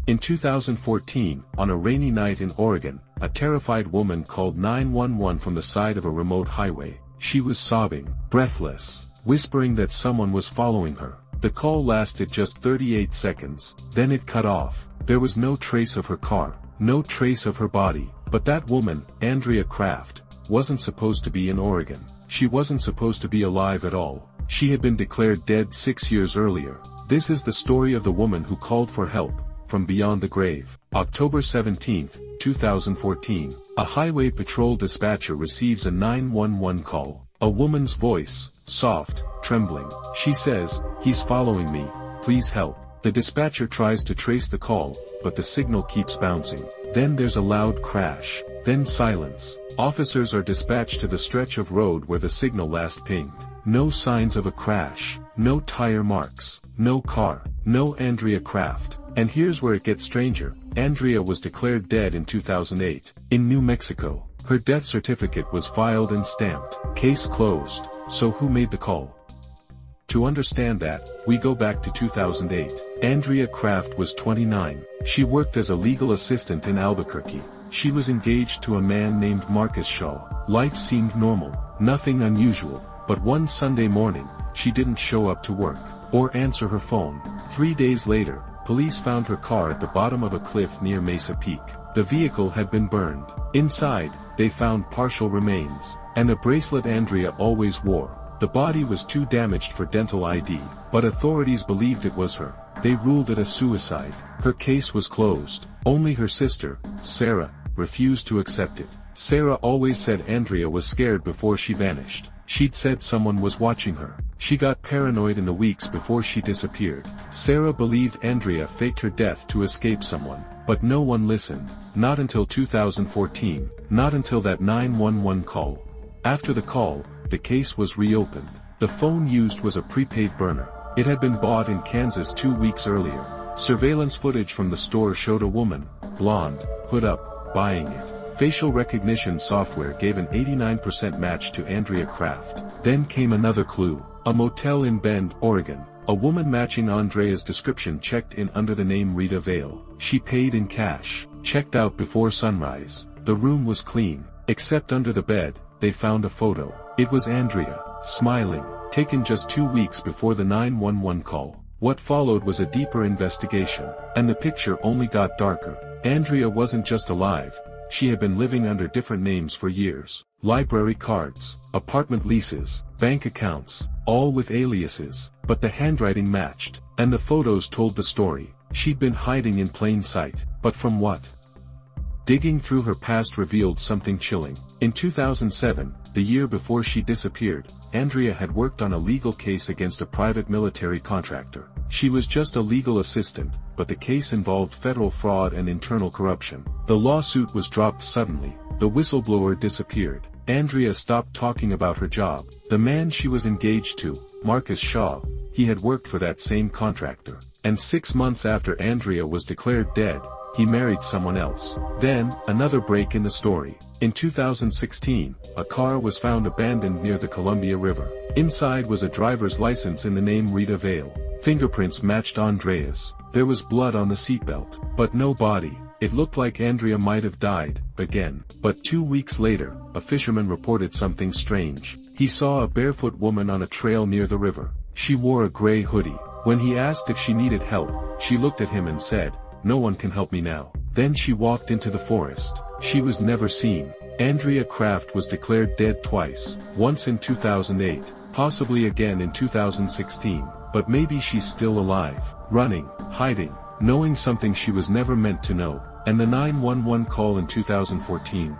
In 2014, on a rainy night in Oregon, a terrified woman called 911 from the side of a remote highway. She was sobbing, breathless, whispering that someone was following her. The call lasted just 38 seconds, then it cut off. There was no trace of her car, no trace of her body. But that woman, Andrea Kraft, wasn't supposed to be in Oregon. She wasn't supposed to be alive at all. She had been declared dead 6 years earlier. This is the story of the woman who called for help from beyond the grave. October 17, 2014, a highway patrol dispatcher receives a 911 call. A woman's voice, soft, trembling. She says, "He's following me, please help." The dispatcher tries to trace the call, but the signal keeps bouncing. Then there's a loud crash, then silence. Officers are dispatched to the stretch of road where the signal last pinged. No signs of a crash, no tire marks, no car, no Andrea Kraft. And here's where it gets stranger. Andrea was declared dead in 2008, in New Mexico. Her death certificate was filed and stamped. Case closed. So who made the call? To understand that, we go back to 2008. Andrea Kraft was 29. She worked as a legal assistant in Albuquerque. She was engaged to a man named Marcus Shaw. Life seemed normal, nothing unusual. But one Sunday morning, she didn't show up to work, or answer her phone. 3 days later, police found her car at the bottom of a cliff near Mesa Peak. The vehicle had been burned. Inside, they found partial remains, and a bracelet Andrea always wore. The body was too damaged for dental ID, but authorities believed it was her. They ruled it a suicide. Her case was closed. Only her sister, Sarah, refused to accept it. Sarah always said Andrea was scared before she vanished. She'd said someone was watching her. She got paranoid in the weeks before she disappeared. Sarah believed Andrea faked her death to escape someone, but no one listened. Not until 2014, not until that 911 call. After the call, the case was reopened. The phone used was a prepaid burner. It had been bought in Kansas 2 weeks earlier. Surveillance footage from the store showed a woman, blonde, hood up, buying it. Facial recognition software gave an 89% match to Andrea Kraft. Then came another clue. A motel in Bend, Oregon. A woman matching Andrea's description checked in under the name Rita Vale. She paid in cash, checked out before sunrise. The room was clean, except under the bed, they found a photo. It was Andrea, smiling, taken just 2 weeks before the 911 call. What followed was a deeper investigation, and the picture only got darker. Andrea wasn't just alive. She had been living under different names for years. Library cards, apartment leases, bank accounts, all with aliases. But the handwriting matched, and the photos told the story. She'd been hiding in plain sight. But from what? Digging through her past revealed something chilling. In 2007, the year before she disappeared, Andrea had worked on a legal case against a private military contractor. She was just a legal assistant, but the case involved federal fraud and internal corruption. The lawsuit was dropped suddenly. The whistleblower disappeared. Andrea stopped talking about her job. The man she was engaged to, Marcus Shaw, he had worked for that same contractor. And 6 months after Andrea was declared dead, he married someone else. Then, another break in the story. In 2016, a car was found abandoned near the Columbia River. Inside was a driver's license in the name Rita Vale. Fingerprints matched Andrea's. There was blood on the seatbelt, but no body. It looked like Andrea might have died, again. But 2 weeks later, a fisherman reported something strange. He saw a barefoot woman on a trail near the river. She wore a gray hoodie. When he asked if she needed help, she looked at him and said, "No one can help me now." Then she walked into the forest. She was never seen. Andrea Kraft was declared dead twice. Once in 2008, possibly again in 2016. But maybe she's still alive, running, hiding, knowing something she was never meant to know. And the 911 call in 2014.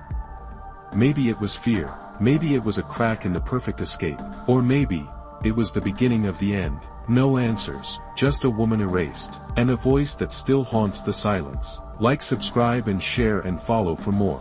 Maybe it was fear. Maybe it was a crack in the perfect escape. Or maybe it was the beginning of the end. No answers, just a woman erased, and a voice that still haunts the silence. Like, subscribe and share and follow for more.